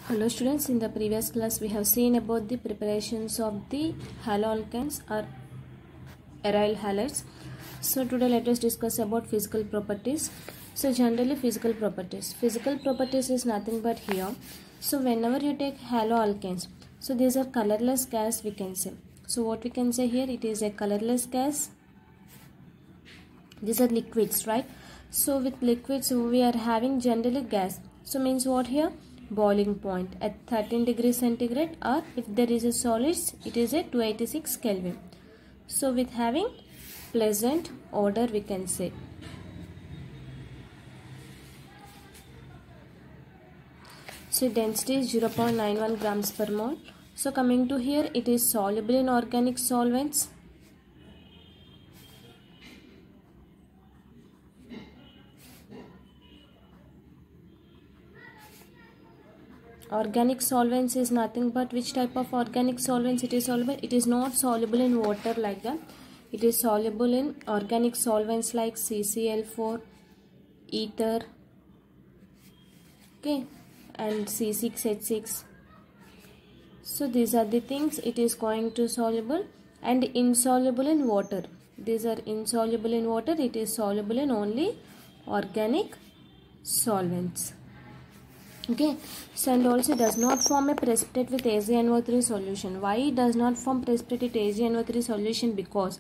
Hello students, in the previous class we have seen about the preparations of the haloalkanes or aryl halides. So today let us discuss about physical properties. So generally physical properties is nothing but here. So whenever you take haloalkanes, so these are colorless gas we can say. So what we can say here, it is a colorless gas. These are liquids, right? So with liquids we are having generally gas. So means what here? Boiling point at 13 degrees centigrade, or if there is a solids, it is at 286 Kelvin. So with having pleasant odor we can say. So density is 0.91 grams per mole. So coming to here, it is soluble in organic solvents. Organic solvents is nothing but which type of organic solvents it is soluble? It is not soluble in water like that. It is soluble in organic solvents like CCl4, ether, okay, and C6H6. So these are the things it is going to soluble, and insoluble in water. These are insoluble in water. It is soluble in only organic solvents. Okay, so and also does not form a precipitate with AgNO3 solution. Why it does not form precipitate with AgNO3 solution? Because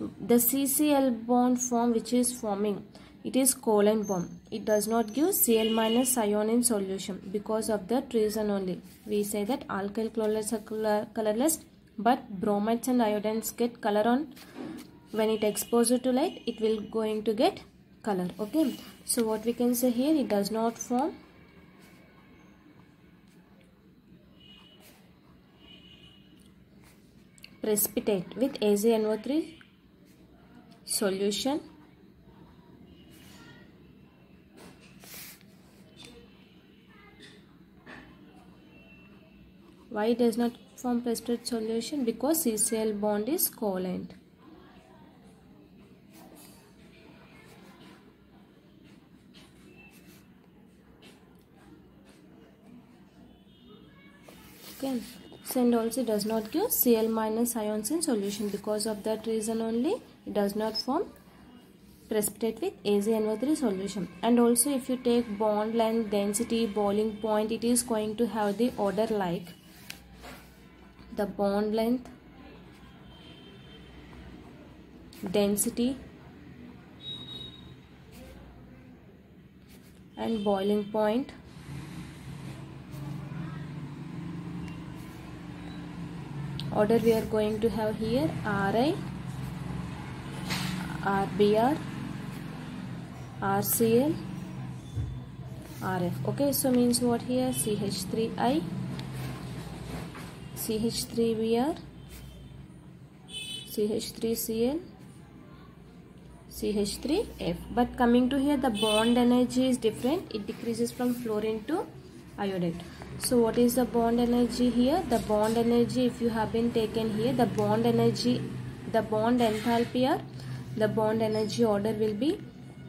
the CCl bond form which is forming, it is covalent bond. It does not give Cl minus ion in solution. Because of that reason only, we say that alkyl chlorides are colorless, but bromides and iodides get color on when it exposed to light. It will going to get color. Okay, so what we can say here, it does not form precipitate with AgNO3 solution. Why it does not form precipitate solution? Because CCl bond is covalent. Okay. And also does not give Cl minus ions in solution. Because of that reason only, it does not form precipitate with AgNO3 solution. And also if you take bond length, density, boiling point, it is going to have the order like the bond length, density, and boiling point. Order we are going to have here Ri, Rbr, Rcl, Rf. Okay, so means what here? CH3I, CH3Br, CH3Cl, CH3F. But coming to here, the bond energy is different. It decreases from fluorine to iodide. So what is the bond energy here? The bond energy, if you have been taken here, the bond energy, the bond enthalpy or the bond energy order will be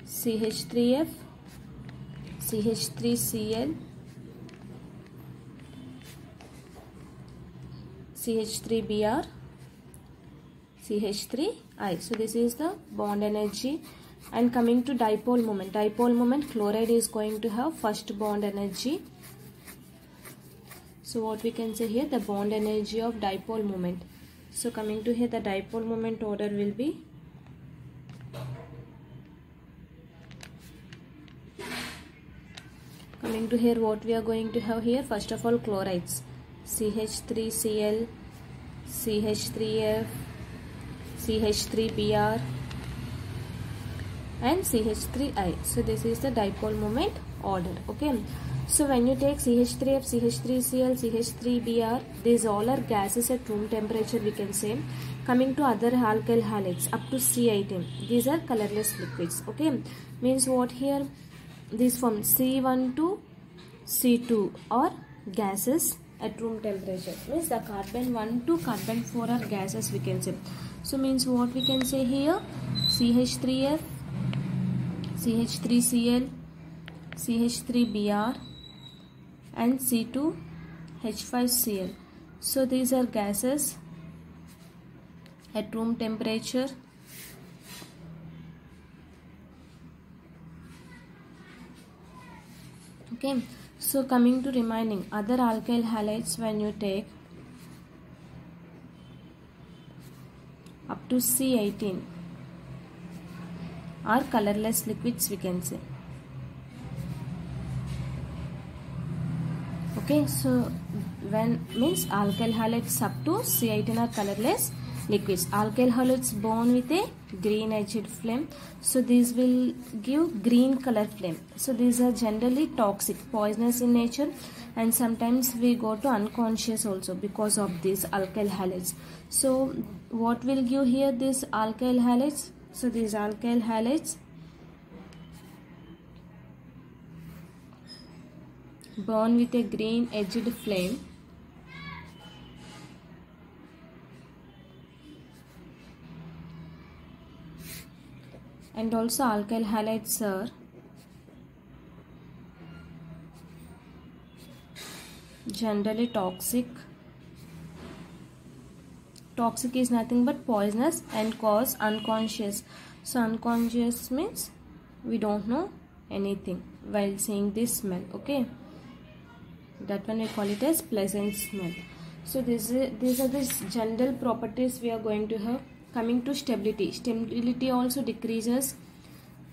CH3F, CH3Cl, CH3Br, CH3I. So this is the bond energy. And coming to dipole moment, chloride is going to have first bond energy. So what we can say here, the bond energy of dipole moment. So coming to here, the dipole moment order will be coming to here, what we are going to have here, first of all chlorides, CH3Cl, CH3F, CH3Br, and CH3I. So this is the dipole moment order. Okay, so when you take CH3F, CH3Cl, CH3Br, these all are gases at room temperature we can say. Coming to other alkyl halides up to C18, these are colorless liquids. Okay, means what here, these from C1 to C2 or gases at room temperature. Means the carbon 1 to carbon 4 are gases we can say. So means what we can say here, CH3F, CH3Cl, CH3Br, and C2 H5Cl. So these are gases at room temperature. Okay, so coming to remaining other alkyl halides, when you take up to C18 are colorless liquids, we can say. Okay, so when means alkyl halides up to C18 are colorless liquids. Alkyl halides born with a green edged flame, so these will give green color flame. So these are generally toxic, poisonous in nature, and sometimes we go to unconscious also because of these alkyl halides. So what will give here this alkyl halides? So these alkyl halides burn with a green edged flame, and also alkyl halides are generally toxic. Toxic is nothing but poisonous and cause unconscious. So unconscious means we don't know anything while seeing this smell. Okay, that one we call it as pleasant smell. So these are the general properties we are going to have. Coming to stability, stability also decreases.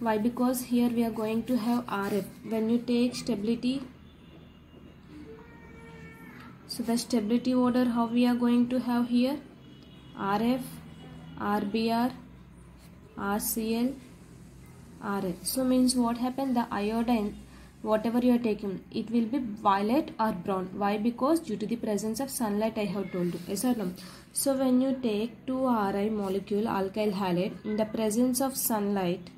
Why? Because here we are going to have RF. When you take stability, so the stability order how we are going to have here: RF, RBr, RCl, RF. So means what happened? The iodine, whatever you are taking, it will be violet or brown. Why? Because due to the presence of sunlight, I have told you. Yes or no? So when you take 2Ri molecule alkyl halide in the presence of sunlight,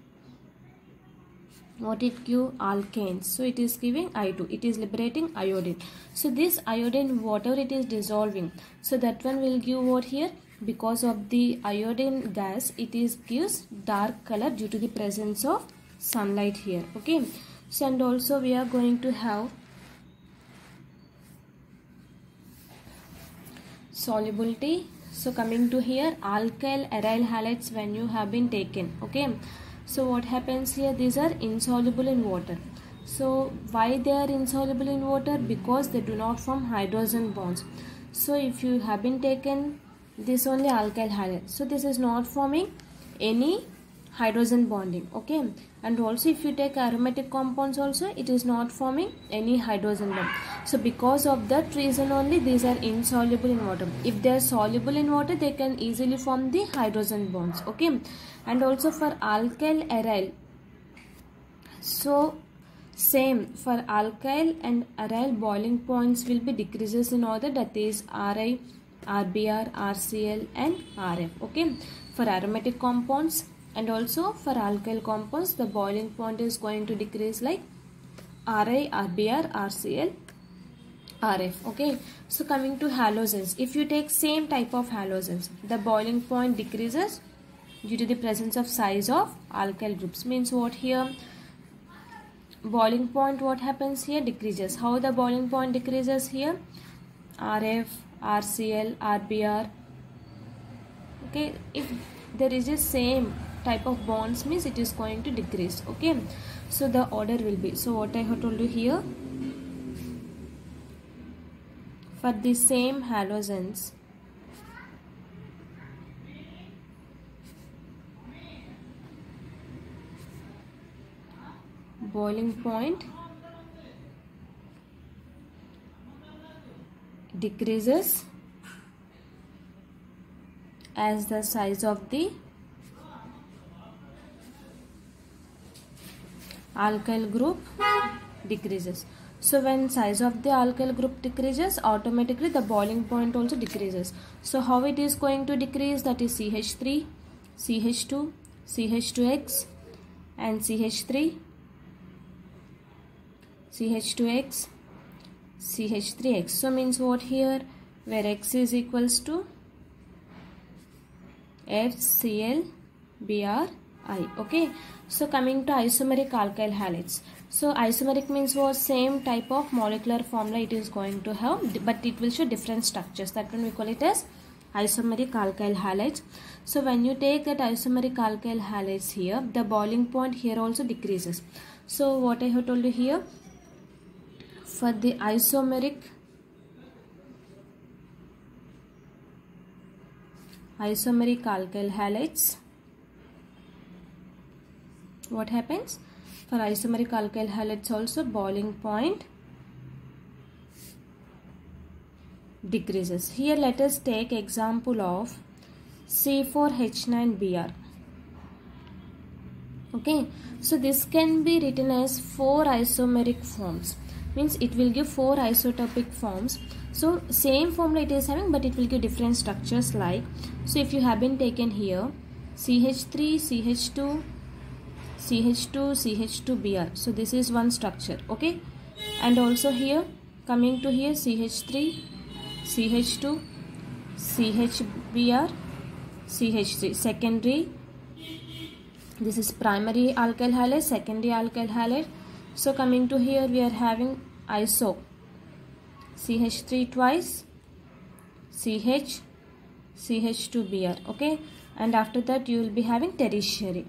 what it give? Alkanes. So it is giving I2. It is liberating iodine. So this iodine, whatever it is dissolving, so that one will give what here? Because of the iodine gas, it is gives dark color due to the presence of sunlight here. Okay. So and also we are going to have solubility. So coming to here, alkyl aryl halides when you have been taken. Okay. So what happens here? These are insoluble in water. So why they are insoluble in water? Because they do not form hydrogen bonds. So if you have been taken this only alkyl halide, so this is not forming any hydrogen bonding. Okay, and also if you take aromatic compounds also, it is not forming any hydrogen bond. So because of that reason only these are insoluble in water. If they are soluble in water, they can easily form the hydrogen bonds. Okay, and also for alkyl aryl, so same for alkyl and aryl, boiling points will be decreases in order, that is Ri, RBr, RCl and RF. Okay, for aromatic compounds. And also for alkyl compounds, the boiling point is going to decrease like Ri, RBr, RCl, RF. Okay, so coming to halogens, if you take same type of halogens, the boiling point decreases due to the presence of size of alkyl groups. Means what here? Boiling point, what happens here? Decreases. How the boiling point decreases here? RF, RCl, RBr. Okay, if there is a same type of bonds, means it is going to decrease. Okay, so the order will be, so what I have told you here, for the same halogens, boiling point decreases as the size of the alkyl group decreases. So when size of the alkyl group decreases, automatically the boiling point also decreases. So how it is going to decrease? That is CH3, CH2, CH2X and CH3, CH2X, CH3X. So means what here? Where X is equals to FCl, Br, I. Okay, so coming to isomeric alkyl halides, So isomeric means what? Same type of molecular formula it is going to have, but it will show different structures. That one we call it as isomeric alkyl halides. So when you take that isomeric alkyl halides here, the boiling point here also decreases. So what I have told you here, for the isomeric alkyl halides, what happens? For isomeric alkyl halides also boiling point decreases. Here let us take example of C4H9Br. Okay, so this can be written as 4 isomeric forms, means it will give 4 isotopic forms. So same formula it is having, but it will give different structures like, so if you have been taken here CH3, CH2, CH2, CH2Br, so this is one structure. Okay, and also here coming to here CH3, CH2, CHBr, CH3, secondary. This is primary alkyl halide, secondary alkyl halide. So coming to here we are having iso, CH3 twice, CH, CH2Br. Okay, and after that you will be having tertiary.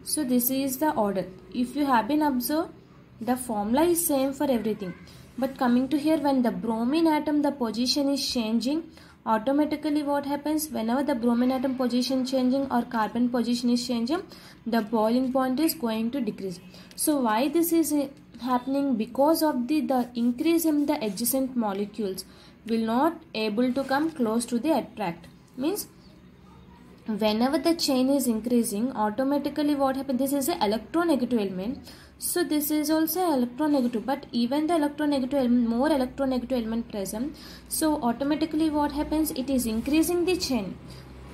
So this is the order. If you have been observed, the formula is same for everything, but coming to here, when the bromine atom the position is changing, automatically what happens, whenever the bromine atom position changing or carbon position is changing, the boiling point is going to decrease. So why this is happening? Because of the increase in the adjacent molecules will not able to come close to the attract. Means whenever the chain is increasing, automatically what happens, this is an electronegative element, so this is also electronegative, but even the electronegative element, more electronegative element present, so automatically what happens, it is increasing the chain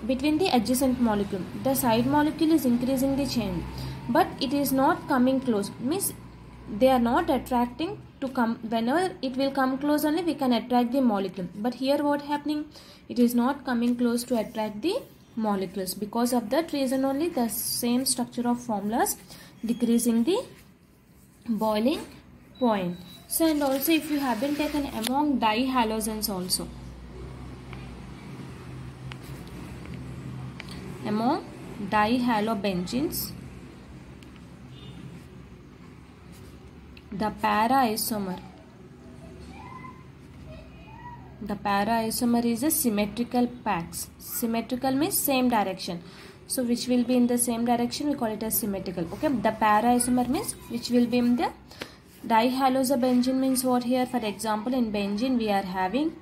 between the adjacent molecule. The side molecule is increasing the chain, but it is not coming close, means they are not attracting to come. Whenever it will come close only we can attract the molecule, but here what happening, it is not coming close to attract the molecules. Because of that reason only, the same structure of formulas decreasing the boiling point. So and also if you have been taken among dihalogens also, among dihalobenzenes, the para isomer is a symmetrical packs. Symmetrical means same direction, so which will be in the same direction, we call it as symmetrical. Okay, the para isomer means which will be in the dihalosabenzene means what here, for example in benzene we are having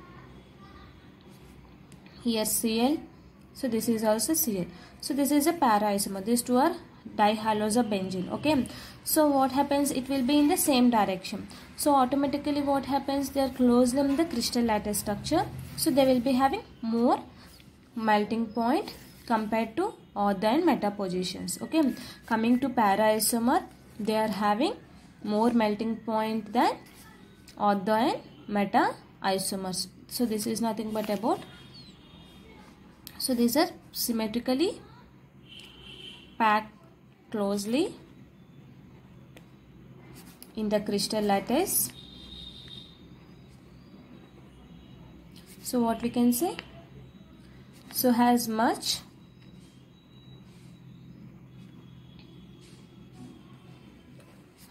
here Cl, so this is also Cl, so this is a para isomer, these two are dihalosabenzene. Okay, so what happens, it will be in the same direction, so automatically what happens, they are closely in the crystal lattice structure, so they will be having more melting point compared to ortho and meta positions. Okay, coming to para isomer, they are having more melting point than ortho and meta isomers. So this is nothing but about, so these are symmetrically packed closely in the crystal lattice. So what we can say, so has much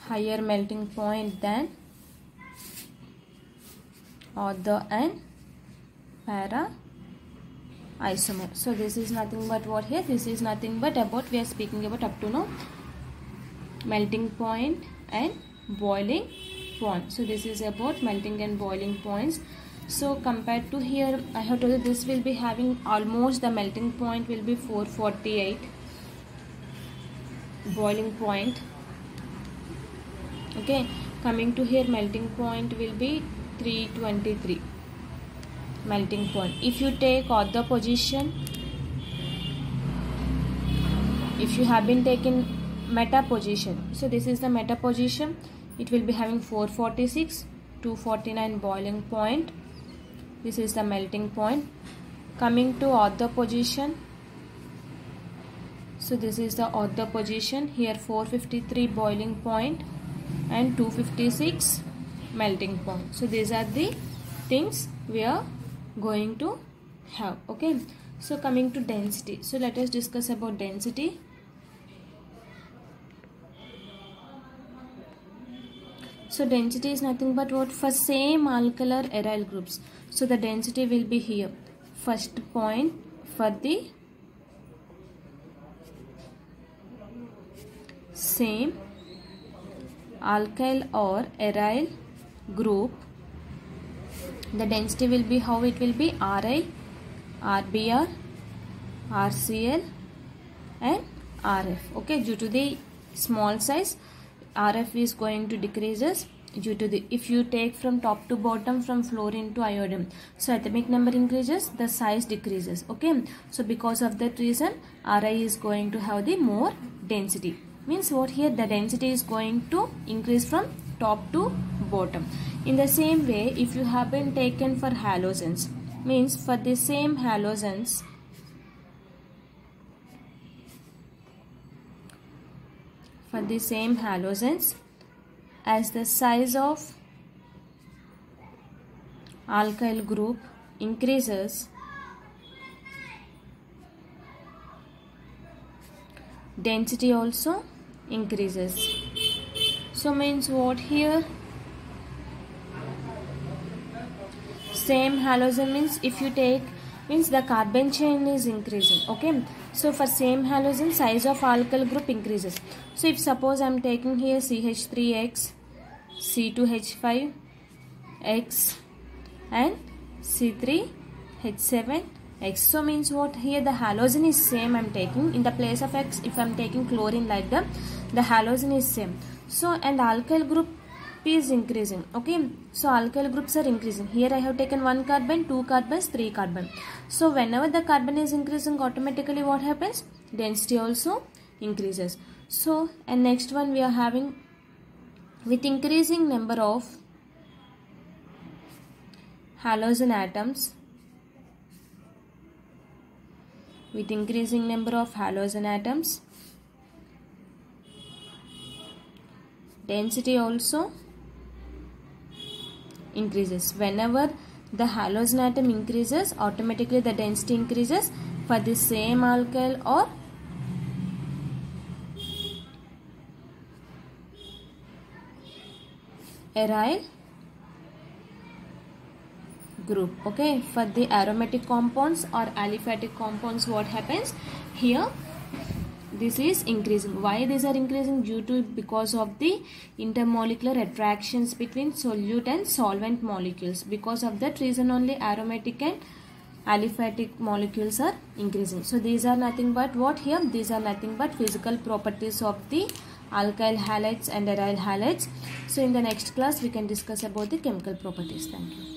higher melting point than ortho and para isomer. So this is nothing but what here, this is nothing but about, we are speaking about up to now melting point and boiling point. So this is about melting and boiling points. So compared to here, I have told you this will be having almost, the melting point will be 448, boiling point. Okay, coming to here, melting point will be 323 melting point. If you take ortho position, if you have been taken meta position, so this is the meta position, it will be having 446, 249 boiling point, this is the melting point. Coming to ortho position, so this is the ortho position, here 453 boiling point, and 256 melting point. So these are the things we are going to have. Okay, so coming to density, so let us discuss about density. So density is nothing but what? For same alkyl or aryl groups, so the density will be here. First point, for the same alkyl or aryl group, the density will be how it will be? Ri, Rbr, RCl and Rf. Okay, due to the small size, Rf is going to decreases due to the, if you take from top to bottom from fluorine to iodine, so atomic number increases, the size decreases. Okay, so because of that reason Ri is going to have the more density. Means what here? The density is going to increase from top to bottom. In the same way, if you have been taken for halogens, means for the same halogens, as the size of alkyl group increases, density also increases. So means what here? Same halogen means if you take, means the carbon chain is increasing. Okay, so for same halogen, size of alkyl group increases. So if suppose I am taking here CH3X, C2H5X and C3H7X. So means what here? The halogen is same I am taking. In the place of X, if I am taking chlorine like that, the halogen is same. So and alkyl group is increasing. Okay, so alkyl groups are increasing. Here I have taken 1 carbon, 2 carbons, 3 carbon. So whenever the carbon is increasing, automatically what happens? Density also increases. So and next one we are having, with increasing number of halogen atoms, density also increases. Whenever the halogen atom increases, automatically the density increases for the same alkyl or aryl group. Okay, for the aromatic compounds or aliphatic compounds, what happens here? This is increasing. Why these are increasing? Due to because of the intermolecular attractions between solute and solvent molecules. Because of that reason only aromatic and aliphatic molecules are increasing. So these are nothing but what here? These are nothing but physical properties of the alkyl halides and aryl halides. So in the next class we can discuss about the chemical properties. Thank you.